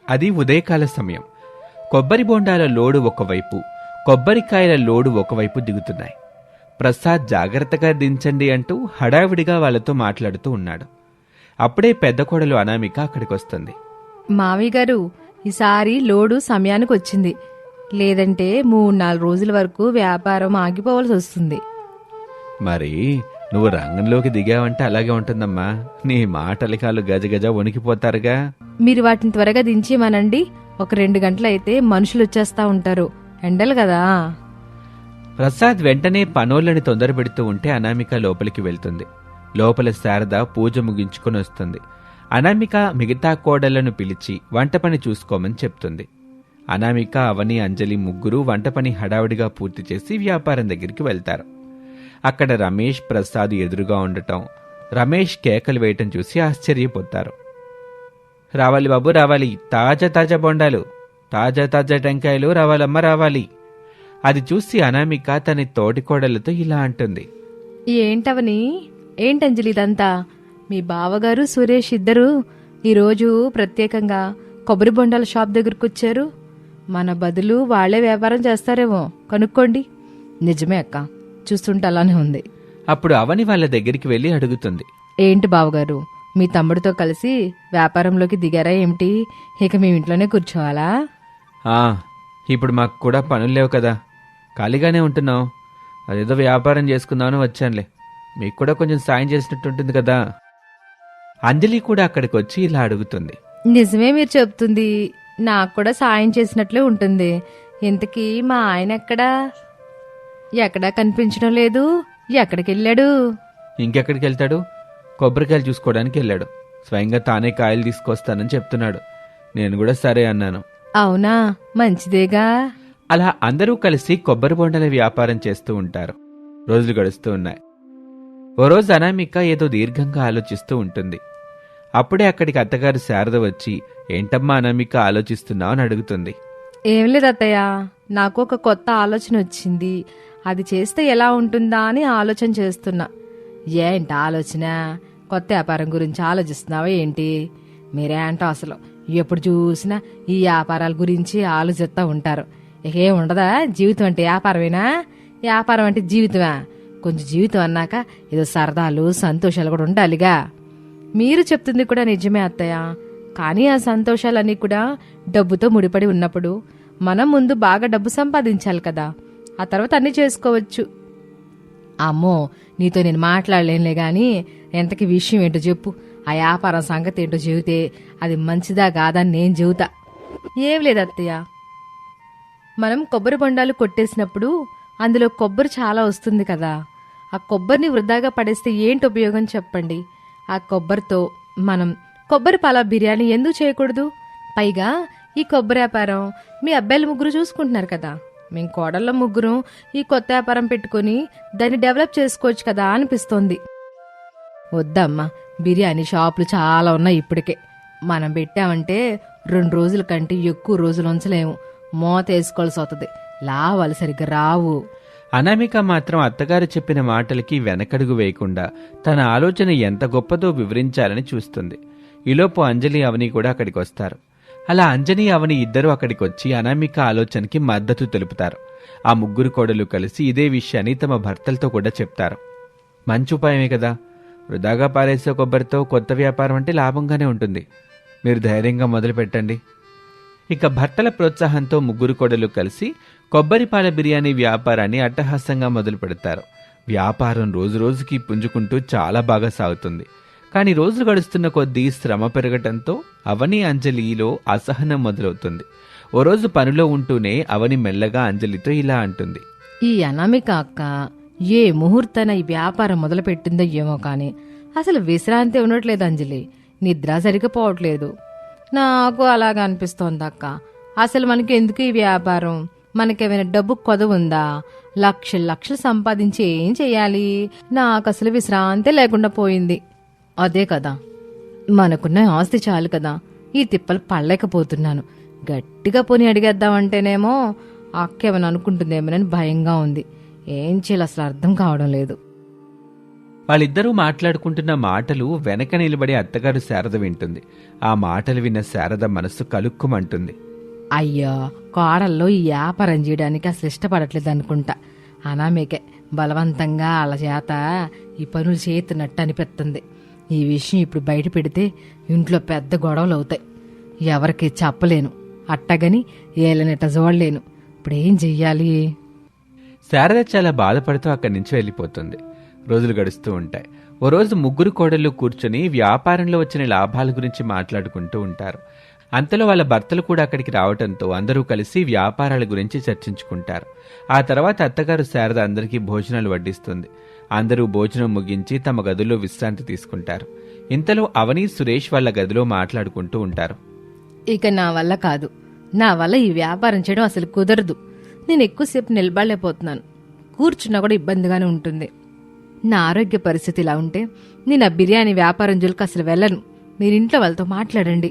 అది ఉదయకాల సమయం. కొబ్బరి బొండాల లోడు ఒకవైపు, కొబ్బరికాయల లోడు ఒకవైపు దిగుతున్నాయి. ప్రసాద్ జాగ్రత్తగా దించండి అంటూ హడావిడిగా వాళ్ళతో మాట్లాడుతూ ఉన్నాడు. అప్పుడే పెద్ద కోడలు అనామిక అక్కడికొస్తుంది. మావయ్య గారు, ఈసారి లోడు సమయానికి వచ్చింది, లేదంటే 3-4 రోజుల వరకు వ్యాపారం ఆగిపోవాల్సి వస్తుంది. మరి నువ్వు రంగంలోకి దిగావంటే అలాగే ఉంటుందమ్మా. నీ మాటలికాలు గజగజ వణికిపోతారుగా. మీరు వాటిని త్వరగా దించేమనండి. ఒక 2 గంటలైతే మనుషులు వచ్చేస్తా ఉంటారు, ఎండలు కదా. ప్రసాద్ వెంటనే పనోళ్ళని తొందర పెడుతూ ఉంటే అనామిక లోపలికి వెళ్తుంది. లోపల శారద పూజ ముగించుకొని వస్తుంది. అనామిక మిగతా కోడళ్లను పిలిచి వంట పని చూసుకోమని చెప్తుంది. అనామిక, అవని, అంజలి ముగ్గురు వంట పని హడావుడిగా పూర్తి చేసి వ్యాపారం దగ్గరికి వెళ్తారు. అక్కడ రమేష్, ప్రసాద్ ఎదురుగా ఉండటం, రమేష్ కేకలు వేయటం చూసి ఆశ్చర్యపోతారు. రావాలి బాబు రావాలి, తాజా తాజా బొండాలు, తాజా తాజా టెంకాయలు రావాలమ్మ రావాలి. అది చూసి అనామిక తన తోటికోడలతో ఇలా అంటుంది. ఏంటవని, ఏంటంజలి ఇదంతా? మీ బావగారు సురేష్ ఇద్దరు ఈరోజు ప్రత్యేకంగా కొబ్బరి బొండాల షాప్ దగ్గరకు వచ్చారు. మన బదులు వాళ్లే వ్యాపారం చేస్తారేమో, కనుక్కోండి. నిజమే అక్క, చూస్తుంటే అలానే ఉంది. అప్పుడు అవని వాళ్ళ దగ్గరికి వెళ్లి అడుగుతుంది. ఏంటి బావగారు, మీ తమ్ముడితో కలిసి వ్యాపారంలోకి దిగారా ఏమిటి? ఇక మీ ఇంట్లోనే కూర్చోవాలా? ఇప్పుడు మాకు కూడా పనులు లేవు కదా, ఖాళీగానే ఉంటున్నాం. అదేదో వ్యాపారం చేసుకుందామని వచ్చానులే. మీకు కూడా కొంచెం సాయం చేసినట్టుంటుంది కదా. అంజలి కూడా అక్కడికి వచ్చి ఇలా అడుగుతుంది. నిజమే మీరు చెప్తుంది, నాకు కూడా సాయం చేసినట్లే ఉంటుంది. ఇంతకీ మా ఆయన ఎక్కడా కనిపించడం లేదు. ఎక్కడికి వెళ్ళాడు? ఇంకెక్కడికి వెళ్తాడు? కొబ్బరికాయలు చూసుకోవడానికి వెళ్ళాడు. స్వయంగా తానే కాయలు తీసుకొస్తానని చెప్తున్నాడు. నేను కూడా సరే అన్నాను. అవునా, మంచిదేగా. అలా అందరూ కలిసి కొబ్బరి బొండల వ్యాపారం చేస్తూ ఉంటారు. రోజులు గడుస్తూ ఉన్నాయి. ఓ రోజు అనామిక ఏదో దీర్ఘంగా ఆలోచిస్తూ ఉంటుంది. అప్పుడే అక్కడికి అత్తగారు శారద వచ్చి, ఏంటమ్మా అనామిక ఆలోచిస్తున్నావు అని అడుగుతుంది. ఏం లేదు అత్తయ్య, నాకు ఒక కొత్త ఆలోచన వచ్చింది. అది చేస్తే ఎలా ఉంటుందా అని ఆలోచన చేస్తున్నా. ఏంటి ఆలోచన? కొత్త వ్యాపారం గురించి ఆలోచిస్తున్నావా ఏంటి? మీరేంటో అసలు ఎప్పుడు చూసినా ఈ వ్యాపారాల గురించి ఆలోచిస్తూ ఉంటారు. ఏం ఉండదా? జీవితం అంటే వ్యాపారమేనా? వ్యాపారం అంటే జీవితమా? కొంచెం జీవితం అన్నాక ఏదో సరదాలు సంతోషాలు కూడా ఉండాలిగా. మీరు చెప్తుంది కూడా నిజమే అత్తయ్య, కానీ ఆ సంతోషాలన్నీ కూడా డబ్బుతో ముడిపడి ఉన్నప్పుడు మనం ముందు బాగా డబ్బు సంపాదించాలి కదా, ఆ తర్వాత అన్నీ చేసుకోవచ్చు. అమ్మో, నీతో నేను మాట్లాడలేనులే గాని ఎంతకి విషయం ఏంటో చెప్పు. ఆ వ్యాపారం సంగతి ఏంటో చెబితే అది మంచిదా కాదని నేను చెబుతా. ఏం లేదు అత్తయ్య, మనం కొబ్బరి బొండాలు కొట్టేసినప్పుడు అందులో కొబ్బరి చాలా వస్తుంది కదా. ఆ కొబ్బరిని వృధాగా పడేస్తే ఏంటి ఉపయోగం చెప్పండి? ఆ కొబ్బరితో మనం కొబ్బరి పాల బిర్యానీ ఎందుకు చేయకూడదు? పైగా ఈ కొబ్బరి వ్యాపారం మీ అబ్బాయిలు ముగ్గురు చూసుకుంటున్నారు కదా, మేము కోడళ్ళ ముగ్గురు ఈ కొత్త వ్యాపారం పెట్టుకుని దాన్ని డెవలప్ చేసుకోవచ్చు కదా అనిపిస్తోంది. వద్దమ్మా, బిర్యానీ షాపులు చాలా ఉన్నాయి ఇప్పటికే. మనం పెట్టామంటే 2 రోజుల కంటే ఎక్కువ రోజులు ఉంచలేము, మూత వేసుకోవాల్సి వస్తుంది, లాభాలు సరిగ్గా రావు. అనామిక మాత్రం అత్తగారు చెప్పిన మాటలకి వెనకడుగు వేయకుండా తన ఆలోచన ఎంత గొప్పదో వివరించాలని చూస్తుంది. ఈలోపు అంజలి, అవని కూడా అక్కడికి వస్తారు. అలా అంజని, అవని ఇద్దరూ అక్కడికి వచ్చి అనామిక ఆలోచనకి మద్దతు తెలుపుతారు. ఆ ముగ్గురు కోడలు కలిసి ఇదే విషయాన్ని తమ భర్తలతో కూడా చెప్తారు. మంచి ఉపాయమే కదా, వృధాగా పారేసే కొబ్బరితో కొత్త వ్యాపారం అంటే లాభంగానే ఉంటుంది. మీరు ధైర్యంగా మొదలు పెట్టండి. ఇక భర్తల ప్రోత్సాహంతో ముగ్గురు కోడలు కలిసి కొబ్బరిపాల బిర్యానీ వ్యాపారాన్ని అట్టహాసంగా మొదలు పెడతారు. వ్యాపారం రోజు రోజుకి పుంజుకుంటూ చాలా బాగా సాగుతుంది. కానీ రోజులు గడుస్తున్న కొద్దీ శ్రమ పెరగటంతో అవని, అంజలిలో అసహనం మొదలవుతుంది. ఓ రోజు పనిలో ఉంటూనే అవని మెల్లగా అంజలితో ఇలా అంటుంది. ఈ అనామిక అక్క ఏ ముహూర్తాన ఈ వ్యాపారం మొదలుపెట్టిందో ఏమో కానీ అసలు విశ్రాంతి ఉండట్లేదు అంజలి, నిద్ర సరిగ్గా పోవట్లేదు. నాకు అలాగా అనిపిస్తోంది అక్క. అసలు మనకి ఎందుకు ఈ వ్యాపారం? మనకేమైనా డబ్బు కొదవుందా? లక్షలు సంపాదించి ఏం చెయ్యాలి? నాకు అసలు విశ్రాంతి లేకుండా పోయింది. అదే కదా, మనకున్న ఆస్తి చాలు కదా, ఈ తిప్పలు పడలేకపోతున్నాను. గట్టిగా పోని అడిగేద్దామంటేనేమో అక్కేమని అనుకుంటుందేమోనని భయంగా ఉంది. ఏం చేయాలి అసలు అర్థం కావడం లేదు. వాళ్ళిద్దరూ మాట్లాడుకుంటున్న మాటలు వెనక నిలబడి అత్తగారు శారద వింటుంది. ఆ మాటలు విన్న శారద మనస్సు కలుక్కుమంటుంది. అయ్యో, కోడల్లో ఈ వ్యాపారం చేయడానికి అసలు ఇష్టపడట్లేదు అనుకుంటా. అనామేకే బలవంతంగా వాళ్ళ చేత ఈ పనులు చేతున్నట్టు అనిపిస్తుంది. ఈ విషయం ఇప్పుడు బయట పెడితే ఇంట్లో పెద్ద గొడవలు అవుతాయి. ఎవరికి చెప్పలేను, అట్టగని ఏలనిట చూడలేను. ఇప్పుడు ఏం చెయ్యాలి? శారద చాలా బాధపడుతూ అక్కడి నుంచి వెళ్ళిపోతుంది. రోజులు గడుస్తూ ఉంటాయి. ఓ రోజు ముగ్గురు కోడళ్ళు కూర్చొని వ్యాపారంలో వచ్చిన లాభాల గురించి మాట్లాడుకుంటూ ఉంటారు. అంతలో వాళ్ళ భర్తలు కూడా అక్కడికి రావడంతో అందరూ కలిసి వ్యాపారాల గురించి చర్చించుకుంటారు. ఆ తర్వాత అత్తగారు శారద అందరికీ భోజనాలు వడ్డిస్తుంది. అందరూ భోజనం ముగించి తమ గదిలో విశ్రాంతి తీసుకుంటారు. ఇంతలో అవని, సురేష్ వాళ్ళ గదిలో మాట్లాడుకుంటూ ఉంటారు. ఇక నా వల్ల కాదు. నా వల్ల ఈ వ్యాపారం చేయడం అసలు కుదరదు. నేను ఎక్కువసేపు నిలబడలేకపోతున్నాను. కూర్చున్నా కూడా ఇబ్బందిగానే ఉంటుంది. నా ఆరోగ్య పరిస్థితి ఇలా ఉంటే నేను ఆ బిర్యానీ వ్యాపారం జోలికి అసలు వెళ్ళను. మీరు ఇంట్లో వాళ్ళతో మాట్లాడండి.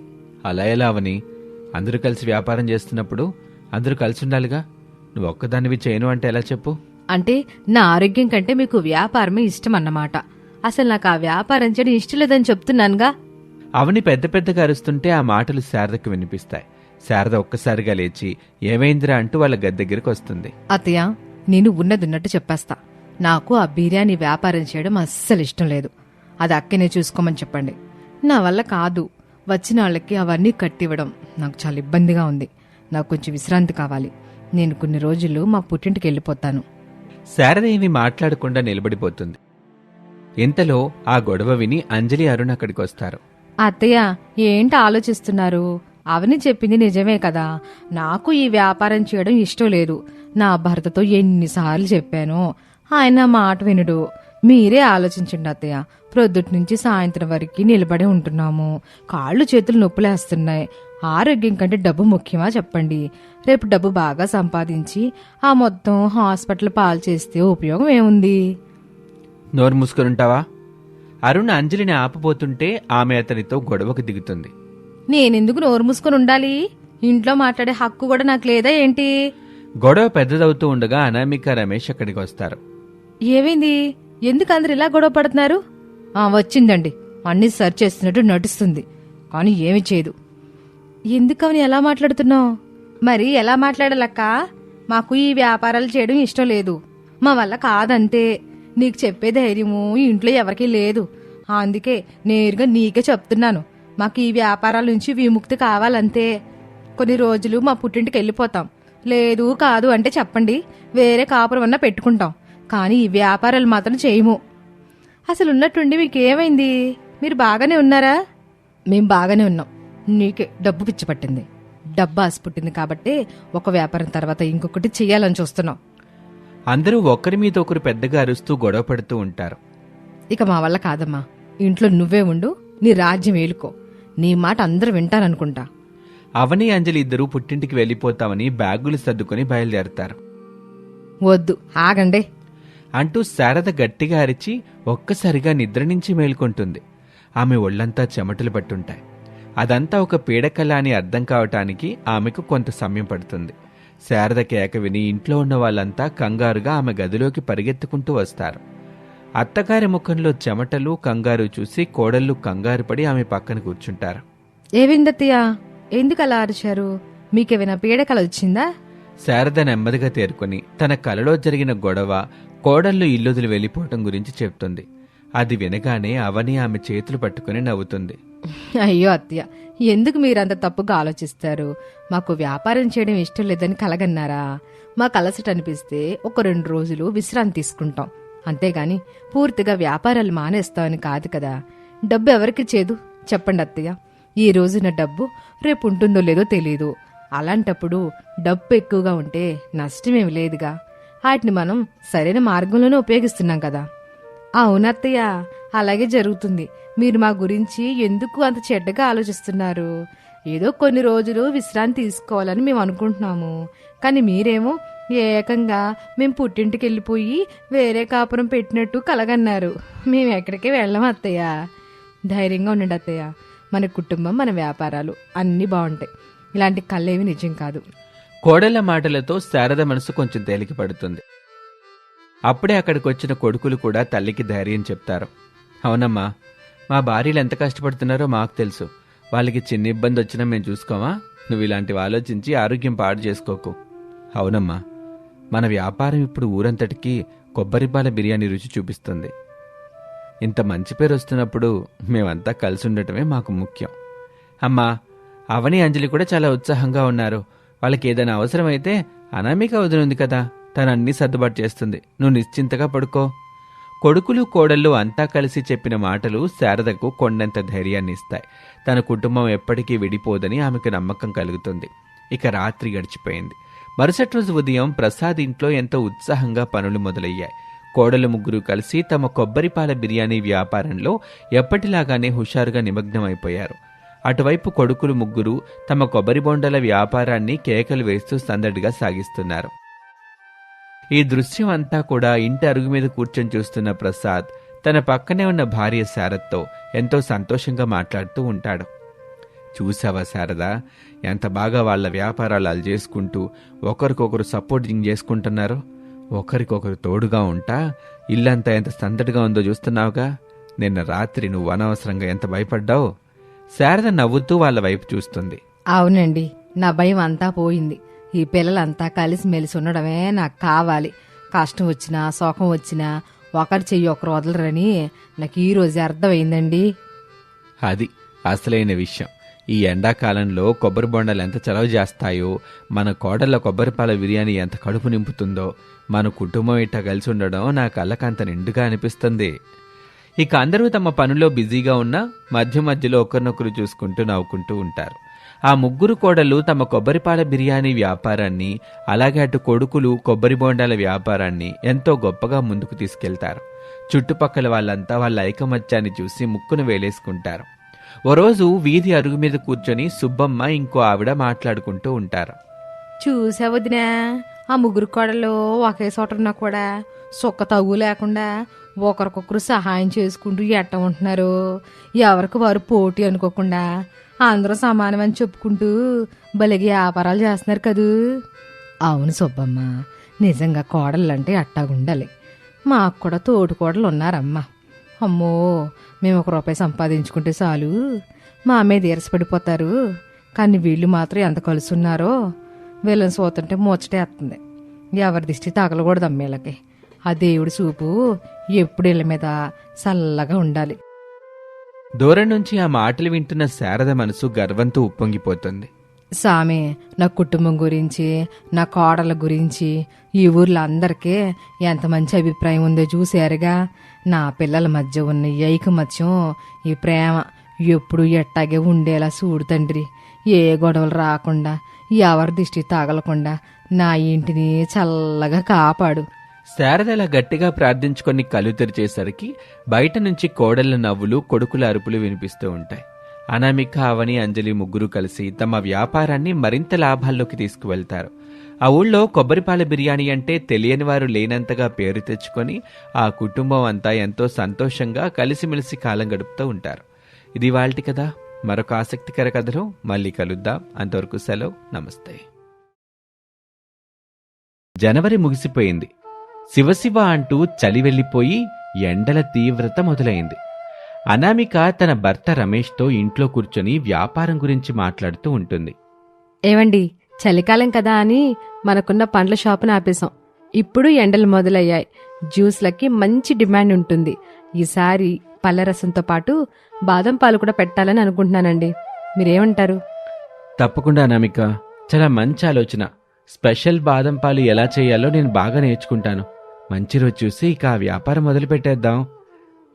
అలా ఎలా అవని? అందరూ కలిసి వ్యాపారం చేస్తున్నప్పుడు అందరూ కలిసి ఉండాలిగా. నువ్వు ఒక్కదానివి చేయను అంటే ఎలా చెప్పు? అంటే నా ఆరోగ్యం కంటే మీకు వ్యాపారమే ఇష్టం అన్నమాట. అసలు నాకు ఆ వ్యాపారం చేయడం ఇష్టం లేదని చెప్తున్నానుగా. అవని పెద్ద పెద్దగా అరుస్తుంటే ఆ మాటలు శారదకు వినిపిస్తాయి. శారద ఒక్కసారిగా లేచి ఏమైందిరా అంటూ వాళ్ళ గది దగ్గరికి వస్తుంది. అత్తయ్య, నేను ఉన్నదున్నట్టు చెప్పేస్తా. నాకు ఆ బిర్యానీ వ్యాపారం చేయడం అస్సలు ఇష్టం లేదు. అది అక్కనే చూసుకోమని చెప్పండి. నా వల్ల కాదు. వచ్చిన వాళ్ళకి అవన్నీ కట్టివ్వడం నాకు చాలా ఇబ్బందిగా ఉంది. నాకు కొంచెం విశ్రాంతి కావాలి. నేను కొన్ని రోజులు మా పుట్టింటికి వెళ్ళిపోతాను. శారద ఏమీ మాట్లాడకుండా నిలబడిపోతుంది. ఇంతలో ఆ గొడవ విని అంజలి, అరుణ్ అక్కడికి వస్తారు. అత్తయ్య, ఏంటి ఆలోచిస్తున్నారు? అవని చెప్పింది నిజమే కదా. నాకు ఈ వ్యాపారం చేయడం ఇష్టం లేదు. నా భర్తతో ఎన్నిసార్లు చెప్పానో ఆయన మాట వినుడు. మీరే ఆలోచించండి అత్తయ్య. ప్రొద్దుటి నుంచి సాయంత్రం వరకు నిలబడి ఉంటున్నాము. కాళ్ళు చేతులు నొప్పులేస్తున్నాయి. ఆరోగ్యం కంటే డబ్బు ముఖ్యమా చెప్పండి? రేపు డబ్బు బాగా సంపాదించి ఆ మొత్తం హాస్పిటల్ పాలు చేస్తే ఉపయోగం ఏముంది? నోరు మూసుకొనుంటావా? అరుణ్ అంజలిని ఆపబోతుంటే ఆమె అతనితో గొడవకు దిగుతుంది. నేనెందుకు నోరు మూసుకొని ఉండాలి? ఇంట్లో మాట్లాడే హక్కు కూడా నాకు లేదా ఏంటి? గొడవ పెద్దదవుతూ ఉండగా అనామిక, రమేష్ అక్కడికి వస్తారు. ఏమైంది? ఎందుకు అందరు ఇలా గొడవ పడుతున్నారు? వచ్చిందండి. అన్ని సర్చ్ చేస్తున్నట్టు నటిస్తుంది, కానీ ఏమి చేయదు. ఎందుకని ఎలా మాట్లాడుతున్నావు? మరి ఎలా మాట్లాడాలక్క? మాకు ఈ వ్యాపారాలు చేయడం ఇష్టం లేదు. మా వల్ల కాదంతే. నీకు చెప్పే ధైర్యము ఇంట్లో ఎవరికీ లేదు. అందుకే నేరుగా నీకే చెప్తున్నాను. మాకు ఈ వ్యాపారాల నుంచి విముక్తి కావాలంతే. కొన్ని రోజులు మా పుట్టింటికి వెళ్ళిపోతాం. లేదు కాదు అంటే చెప్పండి, వేరే కాపురం అన్నా పెట్టుకుంటాం. కానీ ఈ వ్యాపారాలు మాత్రం చేయము. అసలు ఉన్నట్టుండి మీకేమైంది? మీరు బాగానే ఉన్నారా? మేం బాగానే ఉన్నాం. నీకే డబ్బు పిచ్చి పట్టింది. డబ్బు ఆశ పుట్టింది కాబట్టి ఒక వ్యాపారం తర్వాత ఇంకొకటి చెయ్యాలని చూస్తున్నాం. అందరూ ఒకరి మీద ఒకరు పెద్దగా అరుస్తూ గొడవ పడుతూ ఉంటారు. ఇక మా వల్ల కాదమ్మా. ఇంట్లో నువ్వే ఉండు, నీ రాజ్యం ఏలుకో. నీ మాట అందరూ వింటారనుకుంటా. అవని, అంజలి ఇద్దరూ పుట్టింటికి వెళ్ళిపోతామని బ్యాగులు సర్దుకొని బయలుదేరతారు. వద్దు, ఆగండే అంటూ శారద గట్టిగా అరిచి ఒక్కసారిగా నిద్ర నుంచి మేల్కొంటుంది. ఆమె ఒళ్లంతా చెమటలు పట్టుంటాయి. అదంతా ఒక పీడకల అని అర్థం కావటానికి ఆమెకు కొంత సమయం పడుతుంది. శారద కేక విని ఇంట్లో ఉన్న వాళ్ళంతా కంగారుగా ఆమె గదిలోకి పరిగెత్తుకుంటూ వస్తారు. అత్తగారి ముఖంలో చెమటలు, కంగారు చూసి కోడళ్ళు కంగారు పడి ఆమె పక్కన కూర్చుంటారు. ఏవిందత్తయ్య, ఎందుకు అలా అరిచారు? మీకేమైనా పీడకల వచ్చిందా? శారద నెమ్మదిగా తేరుకొని తన కలలో జరిగిన గొడవ, కోడళ్ళు ఇల్లుదిలి వెళ్ళిపోవటం గురించి చెప్తుంది. అది వినగానే అవని ఆమె చేతులు పట్టుకుని నవ్వుతుంది. అయ్యో అత్తయ్య, ఎందుకు మీరంత తప్పుగా ఆలోచిస్తారు? మాకు వ్యాపారం చేయడం ఇష్టం లేదని కలగన్నారా? మాకు అలసట అనిపిస్తే ఒక 2 రోజులు విశ్రాంతి తీసుకుంటాం, అంతేగాని పూర్తిగా వ్యాపారాలు మానేస్తామని కాదు కదా. డబ్బు ఎవరికి చేదు చెప్పండి అత్తయ్య. ఈ రోజున డబ్బు రేపు ఉంటుందో లేదో తెలీదు. అలాంటప్పుడు డబ్బు ఎక్కువగా ఉంటే నష్టమేమి లేదుగా. వాటిని మనం సరైన మార్గంలోనే ఉపయోగిస్తున్నాం కదా. అవునత్తయ్య, అలాగే జరుగుతుంది. మీరు మా గురించి ఎందుకు అంత చెడ్డగా ఆలోచిస్తున్నారు? ఏదో కొన్ని రోజులు విశ్రాంతి తీసుకోవాలని మేము అనుకుంటున్నాము, కానీ మీరేమో ఏకంగా మేము పుట్టింటికి వెళ్ళిపోయి వేరే కాపురం పెట్టినట్టు కలగన్నారు. మేము ఎక్కడికి వెళ్ళం అత్తయ్య. ధైర్యంగా ఉండండి అత్తయ్య. మన కుటుంబం, మన వ్యాపారాలు అన్నీ బాగుంటాయి. ఇలాంటి కళ్ళేవి నిజం కాదు. కోడళ్ల మాటలతో శారద మనసు కొంచెం తేలిక పడుతుంది. అప్పుడే అక్కడికి వచ్చిన కొడుకులు కూడా తల్లికి ధైర్యం చెప్తారు. అవునమ్మా, మా భార్యలు ఎంత కష్టపడుతున్నారో మాకు తెలుసు. వాళ్ళకి చిన్న ఇబ్బంది వచ్చినా మేము చూసుకోమా? నువ్వు ఇలాంటివి ఆలోచించి ఆరోగ్యం పాడు చేసుకోకు. అవునమ్మా, మన వ్యాపారం ఇప్పుడు ఊరంతటికీ కొబ్బరిపాల బిర్యానీ రుచి చూపిస్తుంది. ఇంత మంచి పేరు వస్తున్నప్పుడు మేమంతా కలిసి ఉండటమే మాకు ముఖ్యం. అమ్మా, అవని అంజలి కూడా చాలా ఉత్సాహంగా ఉన్నారు. వాళ్ళకి ఏదైనా అవసరమైతే అనామిక వదిన ఉంది కదా, తను అన్నీ సర్దుబాటు చేస్తుంది. నువ్వు నిశ్చింతగా పడుకో. కొడుకులు కోడళ్ళు అంతా కలిసి చెప్పిన మాటలు శారదకు కొండంత ధైర్యాన్ని ఇస్తాయి. తన కుటుంబం ఎప్పటికీ విడిపోదని ఆమెకు నమ్మకం కలుగుతుంది. ఇక రాత్రి గడిచిపోయింది. మరుసటి రోజు ఉదయం ప్రసాద్ ఇంట్లో ఎంతో ఉత్సాహంగా పనులు మొదలయ్యాయి. కోడలు ముగ్గురు కలిసి తమ కొబ్బరిపాల బిర్యానీ వ్యాపారంలో ఎప్పటిలాగానే హుషారుగా నిమగ్నమైపోయారు. అటువైపు కొడుకులు ముగ్గురు తమ కొబ్బరి బొండాల వ్యాపారాన్ని కేకలు వేస్తూ సందడిగా సాగిస్తున్నారు. ఈ దృశ్యం అంతా కూడా ఇంటి అరుగు మీద కూర్చొని చూస్తున్న ప్రసాద్ తన పక్కనే ఉన్న భార్య శారదతో ఎంతో సంతోషంగా మాట్లాడుతూ ఉంటాడు. చూసావా శారద, ఎంత బాగా వాళ్ళ వ్యాపారాలు అలా చేసుకుంటూ ఒకరికొకరు సపోర్టింగ్ చేసుకుంటున్నారో. ఒకరికొకరు తోడుగా ఉంటా ఇల్లంతా ఎంత సందడిగా ఉందో చూస్తున్నావుగా. నిన్న రాత్రి నువ్వు అనవసరంగా ఎంత భయపడ్డావు. శారద నవ్వుతూ వాళ్ళ వైపు చూస్తుంది. అవునండి, నా భయం అంతా పోయింది. ఈ పిల్లలంతా కలిసిమెలిసి ఉండడమే నాకు కావాలి. కష్టం వచ్చినా శోకం వచ్చినా ఒకరి చెయ్యి ఒకరు వదలరని నాకు ఈ రోజు అర్థమైందండి. అది అసలైన విషయం. ఈ ఎండాకాలంలో కొబ్బరి బొండాలు ఎంత చలవ చేస్తాయో, మన కోడళ్ళ కొబ్బరిపాల బిర్యానీ ఎంత కడుపు నింపుతుందో, మన కుటుంబం ఇట్టా కలిసి ఉండడం నా కళ్ళకంత నిండుగా అనిపిస్తుంది. ఇక అందరూ తమ పనిలో బిజీగా ఉన్నా మధ్య మధ్యలో ఒకరినొకరు చూసుకుంటూ నవ్వుకుంటూ ఉంటారు. ఆ ముగ్గురు కోడళ్ళు తమ కొబ్బరిపాల బిర్యానీ వ్యాపారాన్ని, అలాగే అటు కొడుకులు కొబ్బరి బొండాల వ్యాపారాన్ని ఎంతో గొప్పగా ముందుకు తీసుకెళ్తారు. చుట్టుపక్కల వాళ్ళంతా వాళ్ళ ఐకమత్యాన్ని చూసి ముక్కును వేలేసుకుంటారు. ఓ రోజు వీధి అరుగు మీద కూర్చొని సుబ్బమ్మ ఇంకో ఆవిడ మాట్లాడుకుంటూ ఉంటారు. చూసావదినా, ఆ ముగ్గురు కోడలు ఒకే చోటన్నా కూడా సుక్క తగ్గు లేకుండా ఒకరికొకరు సహాయం చేసుకుంటూ ఎట్ట ఉంటున్నారు. ఎవరికి వారు పోటీ అనుకోకుండా అందరూ సమానమని చెప్పుకుంటూ భలేగా వ్యాపారాలు చేస్తున్నారు కదూ. అవును సుబ్బమ్మ, నిజంగా కోడళ్ళంటే అట్టాగుండాలి. మాకు కూడా తోటి కోడలు ఉన్నారమ్మా. అమ్మో, మేము ₹1 సంపాదించుకుంటే చాలు మా మీద ఈరసపడిపోతారు. కానీ వీళ్ళు మాత్రం ఎంత కలుసున్నారో. వీళ్ళని చూస్తుంటే ముచ్చటేస్తుంది. ఎవరి దిష్టి తగలకూడదు అమ్మేళ్ళకి. ఆ దేవుడి చూపు ఎప్పుడు ఇళ్ళ మీద చల్లగా ఉండాలి. దూరం నుంచి ఆ మాటలు వింటున్న శారద మనసు గర్వంతో ఉప్పొంగిపోతుంది. సామి, నా కుటుంబం గురించి, నా కోడల గురించి ఈ ఊర్లో అందరికీ ఎంత మంచి అభిప్రాయం ఉందో చూశారుగా. నా పిల్లల మధ్య ఉన్న ఈ ఐకమత్యం, ఈ ప్రేమ ఎప్పుడు ఎట్టాగే ఉండేలా చూడు తండ్రి. ఏ గొడవలు రాకుండా, ఎవరి దిష్టి తగలకుండా నా ఇంటిని చల్లగా కాపాడు. శారదలా గట్టిగా ప్రార్థించుకొని కళ్ళు తెరిచేసరికి బయట నుంచి కోడళ్ల నవ్వులు, కొడుకుల అరుపులు వినిపిస్తూ ఉంటాయి. అనామిక, అవని, అంజలి ముగ్గురు కలిసి తమ వ్యాపారాన్ని మరింత లాభాల్లోకి తీసుకువెళ్తారు. ఆ ఊళ్ళో కొబ్బరిపాల బిర్యానీ అంటే తెలియని వారు లేనంతగా పేరు తెచ్చుకొని ఆ కుటుంబం అంతా ఎంతో సంతోషంగా కలిసిమెలిసి కాలం గడుపుతూ ఉంటారు. ఇది వాళ్ళటి కథ. మరొక ఆసక్తికర కథలో మళ్ళీ కలుద్దాం. అంతవరకు సెలవు, నమస్తే. జనవరి ముగిసిపోయింది. శివశివ అంటూ చలి వెళ్ళిపోయి ఎండల తీవ్రత మొదలైంది. అనామిక తన భర్త రమేష్తో ఇంట్లో కూర్చొని వ్యాపారం గురించి మాట్లాడుతూ ఉంటుంది. ఏవండి, చలికాలం కదా అని మనకున్న పండ్ల షాపును ఆపేశాం. ఇప్పుడు ఎండలు మొదలయ్యాయి. జ్యూస్లకి మంచి డిమాండ్ ఉంటుంది. ఈసారి పళ్ళరసంతో పాటు బాదం పాలు కూడా పెట్టాలని అనుకుంటున్నానండి. మీరేమంటారు? తప్పకుండా అనామిక, చాలా మంచి ఆలోచన. స్పెషల్ బాదం పాలు ఎలా చేయాలో నేను బాగా నేర్చుకుంటాను. మంచి రోజు చూసి ఇక ఆ వ్యాపారం మొదలు పెట్టేద్దాం.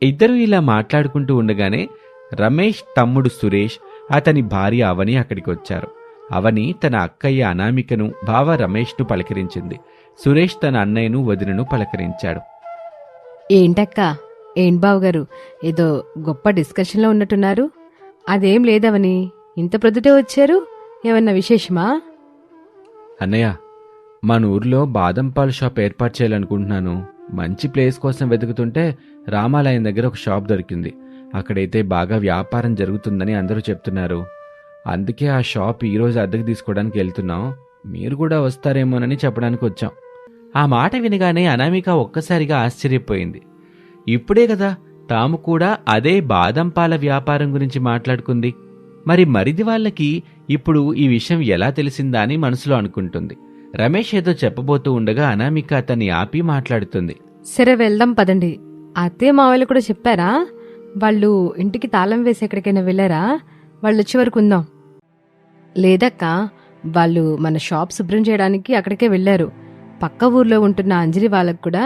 ఇద్దరూ ఇలా మాట్లాడుకుంటూ ఉండగానే రమేష్ తమ్ముడు సురేష్, అతని భార్య అవని అక్కడికి వచ్చారు. అవని తన అక్కయ్య అనామికను, బావ రమేష్ను పలకరించింది. సురేష్ తన అన్నయ్యను, వదినను పలకరించాడు. ఏంటక్క, ఏం బావగారు, ఏదో గొప్ప డిస్కషన్లో ఉన్నట్టున్నారు? అదేం లేదవని, ఇంత ప్రొద్దుటే వచ్చారు. ఏమన్నా విశేషమా? అన్నయ్య, మన ఊర్లో బాదం పాలు షాప్ ఏర్పాటు చేయాలనుకుంటున్నాను. మంచి ప్లేస్ కోసం వెతుకుతుంటే రామాలయం దగ్గర ఒక షాప్ దొరికింది. అక్కడైతే బాగా వ్యాపారం జరుగుతుందని అందరూ చెప్తున్నారు. అందుకే ఆ షాప్ ఈరోజు అద్దెకు తీసుకోవడానికి వెళ్తున్నాం. మీరు కూడా వస్తారేమోనని చెప్పడానికి వచ్చాం. ఆ మాట వినగానే అనామిక ఒక్కసారిగా ఆశ్చర్యపోయింది. ఇప్పుడే కదా తాము కూడా అదే బాదం పాల వ్యాపారం గురించి మాట్లాడుకుంది. మరి మరిది వాళ్ళకి ఇప్పుడు ఈ విషయం ఎలా తెలిసిందా అని మనసులో అనుకుంటుంది. రమేష్ ఏదో చెప్పబోతూ ఉండగా అనామిక అతన్ని ఆపి మాట్లాడుతుంది. సరే వెళ్దాం పదండి. అత్తయ్య మావయ్యలు కూడా చెప్పారా? వాళ్ళు ఇంటికి తాళం వేసి ఎక్కడికైనా వెళ్ళారా? వాళ్ళు వచ్చే వరకు ఉందాం. లేదక్క, వాళ్ళు మన షాప్ శుభ్రం చేయడానికి అక్కడికే వెళ్ళారు. పక్క ఊర్లో ఉంటున్న అంజలి వాళ్ళకు కూడా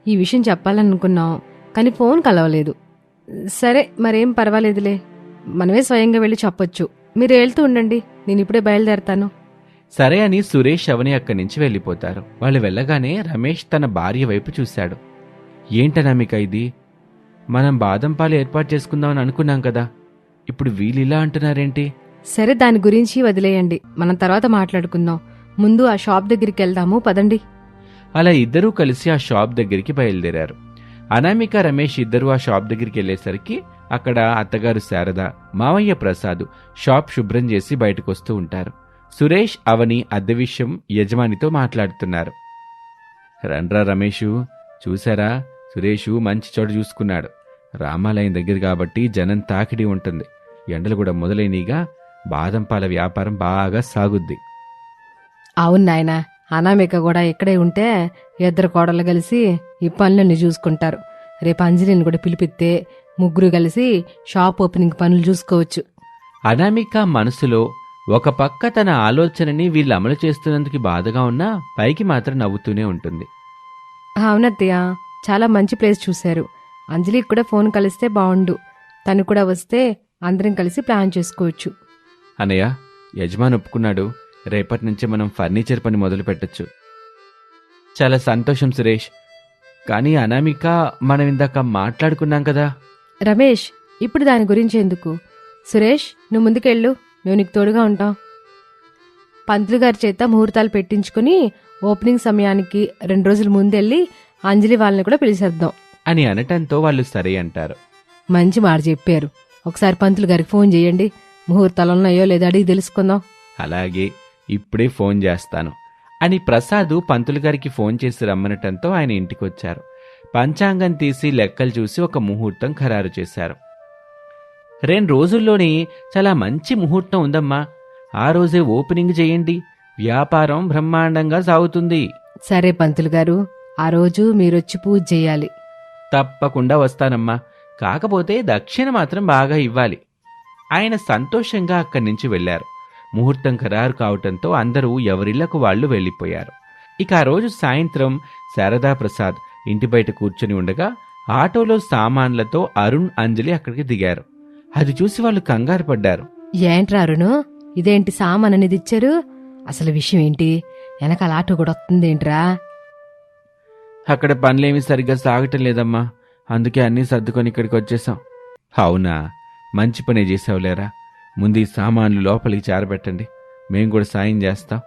ఈ విషయం చెప్పాలనుకున్నాం, కానీ ఫోన్ కలవలేదు. సరే మరేం పర్వాలేదులే, మనమే స్వయంగా వెళ్ళి చెప్పొచ్చు. మీరు వెళ్తూ ఉండండి, నేను ఇప్పుడే బయలుదేరతాను. సరే అని సురేష్ అవని అక్కడి నుంచి వెళ్ళిపోతారు. వాళ్ళు వెళ్ళగానే రమేష్ తన భార్య వైపు చూశాడు. ఏంటనామిక ఇది? మనం బాదం పాలు ఏర్పాటు చేసుకుందామని అనుకున్నాం కదా, ఇప్పుడు వీళ్ళిలా అంటున్నారేంటి? సరే దాని గురించి వదిలేయండి, మనం తర్వాత మాట్లాడుకుందాం. ముందు ఆ షాప్ దగ్గరికి వెళ్దాము, పదండి. అలా ఇద్దరూ కలిసి ఆ షాప్ దగ్గరికి బయలుదేరారు. అనామిక రమేష్ ఇద్దరూ ఆ షాప్ దగ్గరికి వెళ్ళేసరికి అక్కడ అత్తగారు శారద, మావయ్య ప్రసాద్ షాప్ శుభ్రం చేసి బయటకొస్తూ ఉంటారు. సురేష్ అవని అద్దె విషయం యజమానితో మాట్లాడుతున్నారు. రండ్రా రమేషు, చూసారా, సురేషు మంచి చోట చూసుకున్నాడు. రామాలయం దగ్గర కాబట్టి జనం తాకిడి ఉంటుంది. ఎండలు కూడా మొదలైనగా బాదం పాల వ్యాపారం బాగా సాగుద్ది. అవును నాయనా, అనామిక కూడా ఇక్కడే ఉంటే ఇద్దరు కోడలు కలిసి ఈ పనులన్నీ చూసుకుంటారు. రేపు అంజలిని కూడా పిలిపిస్తే ముగ్గురు కలిసి షాప్ ఓపెనింగ్ పనులు చూసుకోవచ్చు. అనామిక మనసులో ఒక పక్క తన ఆలోచనని వీళ్ళు అమలు చేస్తున్నందుకు బాధగా ఉన్నా పైకి మాత్రం నవ్వుతూనే ఉంటుంది. అవునత్తయ్య, చాలా మంచి ప్లేస్ చూశారు. అంజలికి కూడా ఫోన్ కలిస్తే బాగుండు. తను కూడా వస్తే అందరం కలిసి ప్లాన్ చేసుకోవచ్చు. అనయ్య, యజమాని ఒప్పుకున్నాడు. రేపటి నుంచి మనం ఫర్నిచర్ పని మొదలు పెట్టొచ్చు. చాలా సంతోషం సురేష్. కానీ అనామిక, మనం ఇందాక మాట్లాడుకున్నాం కదా. రమేష్, ఇప్పుడు దాని గురించి ఎందుకు? సురేష్, నువ్వు ముందుకెళ్ళు, మేము నీకు తోడుగా ఉంటాం. పంతులు గారి చేత ముహూర్తాలు పెట్టించుకుని ఓపెనింగ్ సమయానికి 2 రోజుల ముందెళ్ళి అంజలి వాళ్ళని కూడా పిలిచేద్దాం అని అనటంతో వాళ్ళు సరే అంటారు. మంచి మాట చెప్పారు. ఒకసారి పంతులు గారికి ఫోన్ చేయండి, ముహూర్తాలు ఉన్నాయో లేదో అడిగి తెలుసుకుందాం. అలాగే, ఇప్పుడే ఫోన్ చేస్తాను అని ప్రసాద్ పంతులు గారికి ఫోన్ చేసి రమ్మనటంతో ఆయన ఇంటికొచ్చారు. పంచాంగం తీసి లెక్కలు చూసి ఒక ముహూర్తం ఖరారు చేశారు. 2 రోజుల్లోనే చాలా మంచి ముహూర్తం ఉందమ్మా, ఆ రోజే ఓపెనింగ్ చేయండి, వ్యాపారం బ్రహ్మాండంగా సాగుతుంది. సరే పంతులు గారు, ఆ రోజు మీరొచ్చి పూజ చేయాలి. తప్పకుండా వస్తానమ్మా, కాకపోతే దక్షిణ మాత్రం బాగా ఇవ్వాలి. ఆయన సంతోషంగా అక్కడి నుంచి వెళ్లారు. ముహూర్తం ఖరారు కావటంతో అందరూ ఎవరిళ్లకు వాళ్లు వెళ్లిపోయారు. ఇక ఆ రోజు సాయంత్రం శారదా ప్రసాద్ ఇంటి బయట కూర్చొని ఉండగా ఆటోలో సామాన్లతో అరుణ్, అంజలి అక్కడికి దిగారు. అది చూసి వాళ్ళు కంగారు పడ్డారు. ఏంట్రా అరుణు, ఇదేంటి సామాన్ అనేది ఇచ్చారు? అసలు విషయం ఏంటి? వెనకాల ఆటో కూడా వస్తుందేంట్రా? అక్కడ పనులేమీ సరిగ్గా సాగటం లేదమ్మా, అందుకే అన్నీ సర్దుకొని ఇక్కడికి వచ్చేసాం. అవునా, మంచి పనే చేసావులేరా. ముందు ఈ సామాన్లు లోపలికి చేరబెట్టండి, మేం కూడా సాయం చేస్తాం.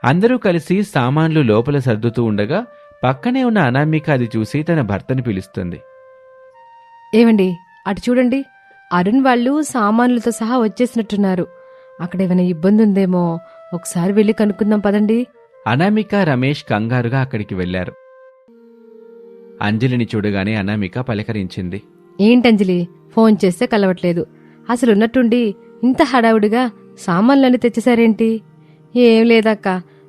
అందరూ కలిసి సామాన్లు లోపల సర్దుతూ ఉండగా పక్కనే ఉన్న అనామిక అది చూసి తన భర్తని పిలుస్తుంది. ఏమండి, అటు చూడండి, అరుణ్ వాళ్ళు సామాన్లతో సహా వచ్చేసినట్టున్నారు. అక్కడ ఏమైనా ఇబ్బంది ఉందేమో, ఒకసారి వెళ్ళి కనుక్కుందాం పదండి. అనామిక, రమేష్ కంగారుగా అక్కడికి వెళ్లారు. అంజలిని చూడగానే అనామిక పలకరించింది. ఏంటంజలి, ఫోన్ చేస్తే కలవట్లేదు. అసలు ఉన్నట్టుండి ఇంత హడావుడిగా సామాన్లన్నీ తెచ్చేశారేంటి? ఏం లేదక్క,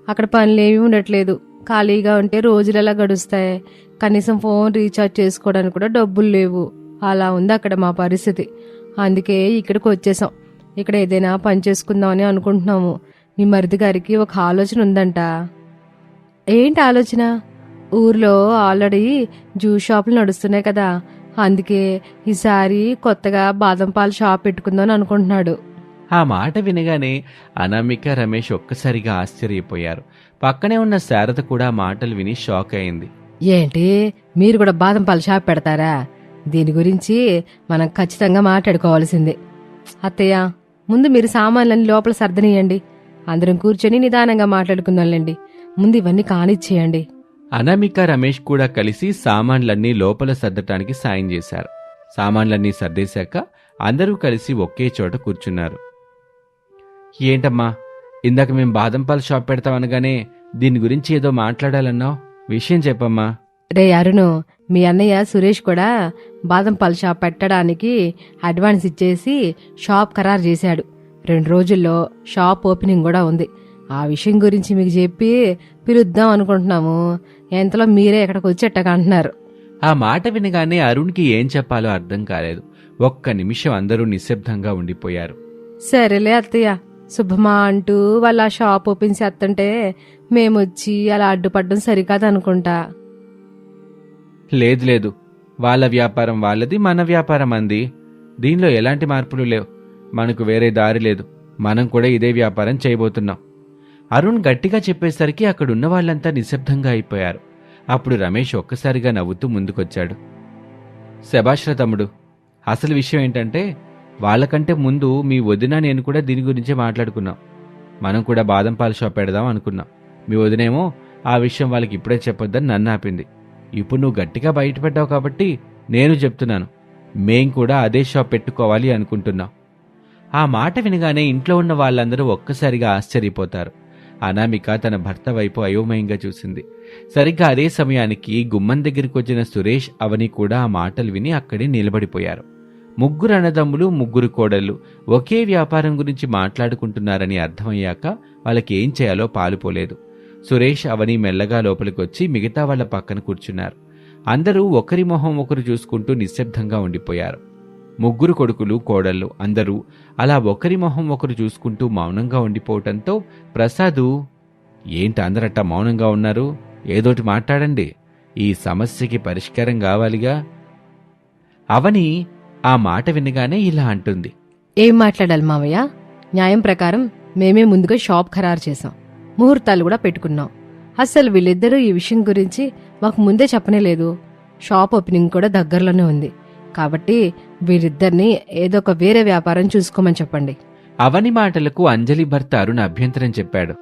అక్కడ పనులేమీ ఉండట్లేదు. ఖాళీగా ఉంటే రోజులలా గడుస్తాయి. కనీసం ఫోన్ రీఛార్జ్ చేసుకోవడానికి కూడా డబ్బులు లేవు. అలా ఉంది అక్కడ మా పరిస్థితి. అందుకే ఇక్కడికి వచ్చేసాం. ఇక్కడ ఏదైనా పని చేసుకుందామని అనుకుంటున్నాము. మీ మరిది గారికి ఒక ఆలోచన ఉందంట. ఏంటి ఆలోచన? ఊర్లో ఆల్రెడీ జ్యూస్ షాపులు నడుస్తున్నాయి కదా, అందుకే ఈసారి కొత్తగా బాదం పాలు షాప్ పెట్టుకుందామని అనుకుంటున్నాడు. ఆ మాట వినగానే అనామిక, రమేష్ ఒక్కసారిగా ఆశ్చర్యపోయారు. పక్కనే ఉన్న శారద కూడా మాటలు విని షాక్ అయింది. ఏంటి, మీరు కూడా బాదం పాలు షాప్ పెడతారా? దీని గురించి మనం ఖచ్చితంగా మాట్లాడుకోవాల్సిందే. అత్తయ్య, ముందు మీరు సామాన్లన్నీ లోపల సర్దనీయండి. అందరం కూర్చొని నిదానంగా మాట్లాడుకుందాంలేండి. ముందు ఇవన్నీ కానిచ్చేయండి. అనామిక, రమేష్ కూడా కలిసి సామాన్లన్నీ లోపల సర్దటానికి సాయం చేశారు. సామాన్లన్నీ సర్దేశాక అందరూ కలిసి ఒకే చోట కూర్చున్నారు. ఏంటమ్మా, ఇందాక మేం బాదం పాలు షాప్ పెడతామనగానే దీని గురించి ఏదో మాట్లాడాలన్నావు, విషయం చెప్పమ్మా. రే అరుణు, మీ అన్నయ్య సురేష్ కూడా బాదం పాల షాప్ పెట్టడానికి అడ్వాన్స్ ఇచ్చేసి షాప్ ఖరారు చేశాడు. 2 రోజుల్లో షాప్ ఓపెనింగ్ కూడా ఉంది. ఆ విషయం గురించి మీకు చెప్పి పిలుద్దాం అనుకుంటున్నాము. ఎంతలో మీరే ఎక్కడికి వచ్చేట్టగా అంటున్నారు. ఆ మాట వినగానే అరుణ్కి ఏం చెప్పాలో అర్థం కాలేదు. ఒక్క నిమిషం అందరూ నిశ్శబ్దంగా ఉండిపోయారు. సరేలే అత్తయ్య, శుభమా అంటూ వాళ్ళ షాప్ ఓపెన్ చేస్తుంటే మేమొచ్చి అలా అడ్డుపడ్డం సరికాదు అనుకుంటా. లేదు లేదు, వాళ్ళ వ్యాపారం వాళ్ళది, మన వ్యాపారం అంది. దీనిలో ఎలాంటి మార్పులు లేవు. మనకు వేరే దారి లేదు. మనం కూడా ఇదే వ్యాపారం చేయబోతున్నాం. అరుణ్ గట్టిగా చెప్పేసరికి అక్కడున్న వాళ్ళంతా నిశ్శబ్దంగా అయిపోయారు. అప్పుడు రమేష్ ఒక్కసారిగా నవ్వుతూ ముందుకొచ్చాడు. శభాష్రా తమ్ముడు, అసలు విషయం ఏంటంటే వాళ్ళకంటే ముందు మీ వదిన నేను కూడా దీని గురించే మాట్లాడుకున్నాం. మనం కూడా బాదం పాల షాప్ పెడదాం అనుకున్నాం. మీ వదినేమో ఆ విషయం వాళ్ళకి ఇప్పుడే చెప్పొద్దని నన్ను ఆపింది. ఇప్పుడు నువ్వు గట్టిగా బయటపడ్డావు కాబట్టి నేను చెప్తున్నాను, మేం కూడా అదే షాప్ పెట్టుకోవాలి అనుకుంటున్నాం. ఆ మాట వినగానే ఇంట్లో ఉన్న వాళ్ళందరూ ఒక్కసారిగా ఆశ్చర్యపోతారు. అనామిక తన భర్త వైపు అయోమయంగా చూసింది. సరిగ్గా అదే సమయానికి గుమ్మం దగ్గరికి వచ్చిన సురేష్, అవని కూడా ఆ మాటలు విని అక్కడే నిలబడిపోయారు. 3 అన్నదమ్ములు, 3 కోడళ్ళు ఒకే వ్యాపారం గురించి మాట్లాడుకుంటున్నారని అర్థమయ్యాక వాళ్ళకేం చేయాలో పాలుపోలేదు. సురేష్, అవని మెల్లగా లోపలికొచ్చి మిగతా వాళ్ల పక్కన కూర్చున్నారు. అందరూ ఒకరి మొహం ఒకరు చూసుకుంటూ నిశ్శబ్దంగా ఉండిపోయారు. 3 కొడుకులు, కోడళ్ళు అందరూ అలా ఒకరి మొహం ఒకరు చూసుకుంటూ మౌనంగా ఉండిపోవటంతో ప్రసాదు, ఏంటి అందరట్టా మౌనంగా ఉన్నారు? ఏదోటి మాట్లాడండి, ఈ సమస్యకి పరిష్కారం కావాలిగా. అవని ఆ మాట వినగానే ఇలా అంటుంది. ఏం మాట్లాడాలి మావయ్య? న్యాయం ప్రకారం మేమే ముందుగా షాప్ ఖరారు చేశాం, ముహూర్తాలు కూడా పెట్టుకున్నాం. అసలు వీళ్ళిద్దరూ ఈ విషయం గురించి మాకు ముందే చెప్పనే లేదు. షాప్ ఓపెనింగ్ కూడా దగ్గరలోనే ఉంది. కాబట్టి వీరిద్దరిని ఏదో ఒక వేరే వ్యాపారం చూసుకోమని చెప్పండి. అవని మాటలకు అంజలి భర్త అరుణ్ అభ్యంతరం చెప్పాడు.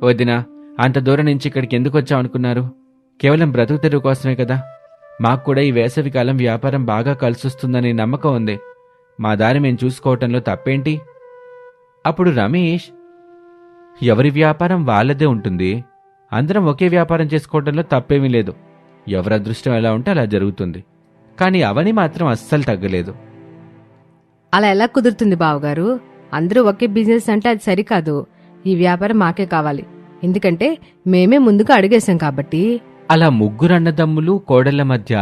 వదినా, అంత దూరం నుంచి ఇక్కడికి ఎందుకు వచ్చామనుకున్నారు? కేవలం బ్రతుకు తెరువు కోసమే కదా. మాకు కూడా ఈ వేసవికాలం వ్యాపారం బాగా కలిసొస్తుందనే నమ్మకం ఉంది. మా దారి మేము చూసుకోవటంలో తప్పేంటి? అప్పుడు రమేష్, ఎవరి వ్యాపారం వాళ్ళదే ఉంటుంది. అందరం ఒకే వ్యాపారం చేసుకోవటంలో తప్పేమీ లేదు. ఎవరి అదృష్టం ఎలా ఉంటే అలా జరుగుతుంది. కానీ అవని మాత్రం అస్సలు తగ్గలేదు. అలా ఎలా కుదురుతుంది బావగారు? అందరూ ఒకే బిజినెస్ అంటే అది సరికాదు. ఈ వ్యాపారం మాకే కావాలి. ఎందుకంటే మేమే ముందుగా అడిగేశాం కాబట్టి. అలా 3 అన్నదమ్ములు, కోడళ్ల మధ్య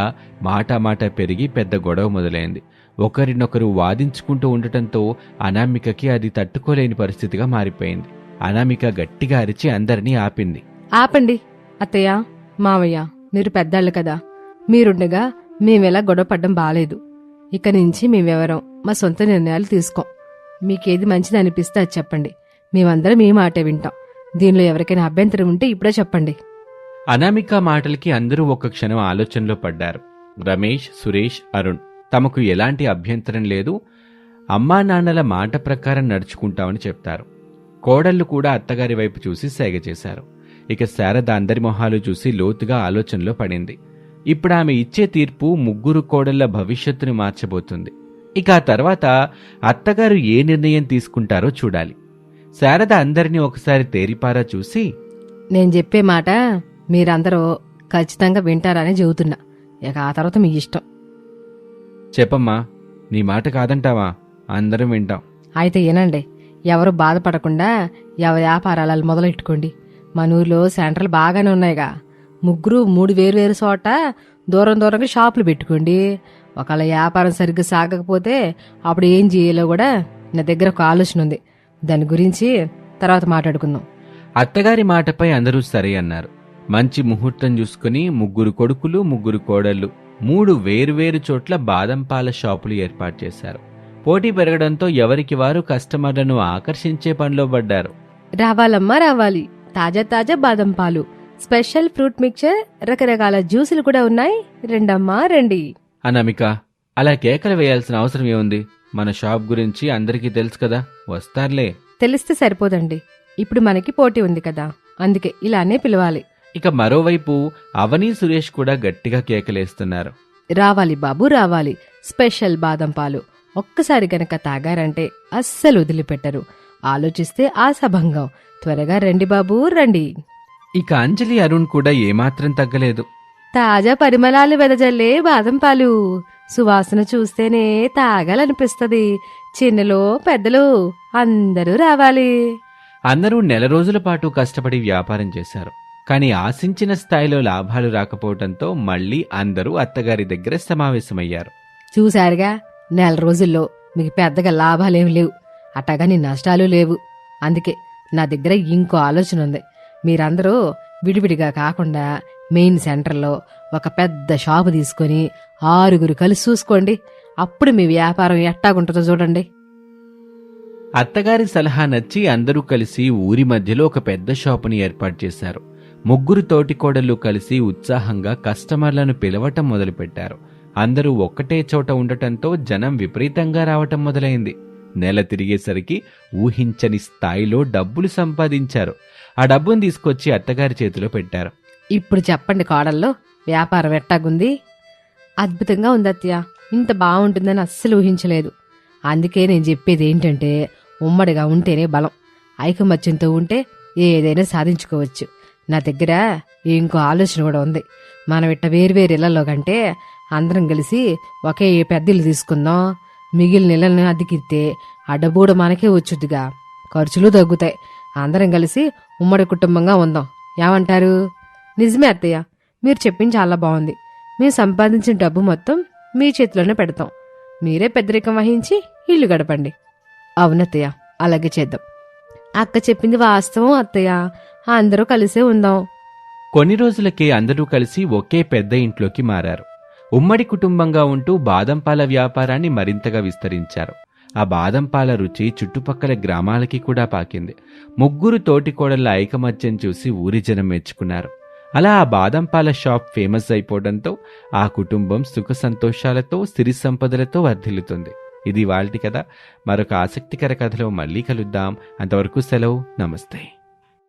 మాట పెరిగి పెద్ద గొడవ మొదలైంది. ఒకరినొకరు వాదించుకుంటూ ఉండటంతో అనామికకి అది తట్టుకోలేని పరిస్థితిగా మారిపోయింది. అనామిక గట్టిగా అరిచి అందరినీ ఆపింది. ఆపండి అత్తయ్య, మావయ్య, మీరు పెద్దాళ్ళు కదా. మీరుండగా మేమెలా గొడవ పడ్డం బాలేదు. ఇక నుంచి మేమెవరం మా సొంత నిర్ణయాలు తీసుకోం. మీకేది మంచిది అనిపిస్తే అది చెప్పండి. మేమందరం మీ మాటే వింటాం. దీనిలో ఎవరికైనా అభ్యంతరం ఉంటే ఇప్పుడే చెప్పండి. అనామిక మాటలకి అందరూ ఒక్క క్షణం ఆలోచనలో పడ్డారు. రమేష్, సురేష్, అరుణ్ తమకు ఎలాంటి అభ్యంతరం లేదు, అమ్మా నాన్నల మాట ప్రకారం నడుచుకుంటామని చెప్తారు. కోడళ్లు కూడా అత్తగారి వైపు చూసి సేగ చేశారు. ఇక శారద అందరి మొహాలు చూసి లోతుగా ఆలోచనలో పడింది. ఇప్పుడు ఆమె ఇచ్చే తీర్పు 3 కోడళ్ల భవిష్యత్తును మార్చబోతుంది. ఇక ఆ తర్వాత అత్తగారు ఏ నిర్ణయం తీసుకుంటారో చూడాలి. శారద అందరినీ ఒకసారి తేరిపారా చూసి, నేను చెప్పే మాట మీరందరూ ఖచ్చితంగా వింటారని చెబుతున్నా. ఇక ఆ తర్వాత మీ ఇష్టం. చెప్పమ్మా, నీ మాట కాదంటావా? అందరం వింటాం. అయితే ఏనండి, ఎవరు బాధపడకుండా వ్యాపారాలు మొదలెట్టుకోండి. మన ఊర్లో సెంటర్లు బాగానే ఉన్నాయిగా. 3 వేరు చోట దూరంగా షాపులు పెట్టుకోండి. ఒకవేళ వ్యాపారం సరిగ్గా సాగకపోతే అప్పుడు ఏం చేయాలో కూడా నా దగ్గర ఒక ఆలోచన ఉంది. దాని గురించి తర్వాత మాట్లాడుకుందాం. అత్తగారి మాటపై అందరూ సరే అన్నారు. మంచి ముహూర్తం చూసుకుని 3 కొడుకులు, 3 కోడళ్లు 3 వేరువేరు చోట్ల బాదం పాల షాపులు ఏర్పాటు చేశారు. పోటీ పెరగడంతో ఎవరికి వారు కస్టమర్లను ఆకర్షించే పనిలో పడ్డారు. రావాలమ్మా రావాలి, తాజా బాదం పాలు, స్పెషల్ ఫ్రూట్ మిక్చర్, రకరకాల జ్యూసులు కూడా ఉన్నాయి. రెండమ్మా రండి. అనామిక, అలా కేకలు వేయాల్సిన అవసరం ఏముంది? మన షాప్ గురించి అందరికీ తెలుసు కదా, వస్తారులే. తెలిస్తే సరిపోదండి, ఇప్పుడు మనకి పోటీ ఉంది కదా, అందుకే ఇలానే పిలవాలి. ఇక మరోవైపు అవని, సురేష్ కూడా గట్టిగా కేకలేస్తున్నారు. రావాలి బాబు రావాలి, స్పెషల్ బాదం పాలు. ఒక్కసారి గనక తాగారంటే అస్సలు వదిలిపెట్టరు. ఆలోచిస్తే ఆశాభంగం. త్వరగా రండి బాబు రండి. ఇక అంజలి అరుణ్ కూడా ఏమాత్రం తగ్గలేదు. తాజా పరిమళాలు వెదజల్లే బాదం పాలు సువాసన చూస్తేనే తాగాలనిపిస్తది. చిన్నలో పెద్దలు అందరూ రావాలి. అందరూ నెల రోజుల పాటు కష్టపడి వ్యాపారం చేశారు. కానీ ఆశించిన స్థాయిలో లాభాలు రాకపోవడంతో మళ్లీ అందరూ అత్తగారి దగ్గర సమావేశమయ్యారు. చూశారుగా, నెల రోజుల్లో మీకు పెద్దగా లాభాలేం లేవు, అట్టగాని నష్టాలు లేవు. అందుకే నా దగ్గర ఇంకో ఆలోచన ఉంది. మీరందరూ విడివిడిగా కాకుండా మెయిన్ సెంటర్లో ఒక పెద్ద షాపు తీసుకొని 6 కలిసి చూసుకోండి. అప్పుడు మీ వ్యాపారం ఎట్టాగుంటుందో చూడండి. అత్తగారి సలహా నచ్చి అందరూ కలిసి ఊరి మధ్యలో ఒక పెద్ద షాపుని ఏర్పాటు చేశారు. 3 తోటికోడళ్ళు కలిసి ఉత్సాహంగా కస్టమర్లను పిలవటం మొదలుపెట్టారు. అందరూ ఒక్కటే చోట ఉండటంతో జనం విపరీతంగా రావటం మొదలైంది. నెల తిరిగేసరికి ఊహించని స్థాయిలో డబ్బులు సంపాదించారు. ఆ డబ్బును తీసుకొచ్చి అత్తగారి చేతిలో పెట్టారు. ఇప్పుడు చెప్పండి కోడల్లో, వ్యాపారం ఎట్టాగుంది? అద్భుతంగా ఉంది అత్తయ్య. ఇంత బాగుంటుందని అస్సలు ఊహించలేదు. అందుకే నేను చెప్పేది ఏంటంటే, ఉమ్మడిగా ఉంటేనే బలం. ఐకమత్యంతో ఉంటే ఏదైనా సాధించుకోవచ్చు. నా దగ్గర ఇంకో ఆలోచన కూడా ఉంది. మనం ఇట్ట వేర్వేరు ఇళ్లలో కంటే అందరం కలిసి ఒకే పెద్ద ఇల్లు తీసుకుందాం. మిగిలిన ఇళ్లను అద్దెకిస్తే ఆ డబ్బు కూడా మనకే వచ్చుద్దిగా, ఖర్చులు తగ్గుతాయి. అందరం కలిసి ఉమ్మడి కుటుంబంగా ఉందాం. ఏమంటారు? నిజమే అత్తయ్య, మీరు చెప్పింది చాలా బాగుంది. మేము సంపాదించిన డబ్బు మొత్తం మీ చేతిలోనే పెడతాం. మీరే పెద్దరికం వహించి ఇల్లు గడపండి. అవునత్తయ్య, అలాగే చేద్దాం. అక్క చెప్పింది వాస్తవం అత్తయ్య. అందరూ కలిసే ఉందాం. కొన్ని రోజులకే అందరూ కలిసి ఒకే పెద్ద ఇంట్లోకి మారారు. ఉమ్మడి కుటుంబంగా ఉంటూ బాదం పాల వ్యాపారాన్ని మరింతగా విస్తరించారు. ఆ బాదం పాల రుచి చుట్టుపక్కల గ్రామాలకి కూడా పాకింది. 3 తోటికోడళ్ల ఐకమత్యం చూసి ఊరి జనం మెచ్చుకున్నారు. అలా ఆ బాదం పాల షాప్ ఫేమస్ అయిపోవడంతో ఆ కుటుంబం సుఖ సంతోషాలతో సిరి సంపదలతో వర్ధిల్లుతుంది. ఇది వాళ్ళటి కథ. మరొక ఆసక్తికర కథలో మళ్ళీ కలుద్దాం. అంతవరకు సెలవు. నమస్తే.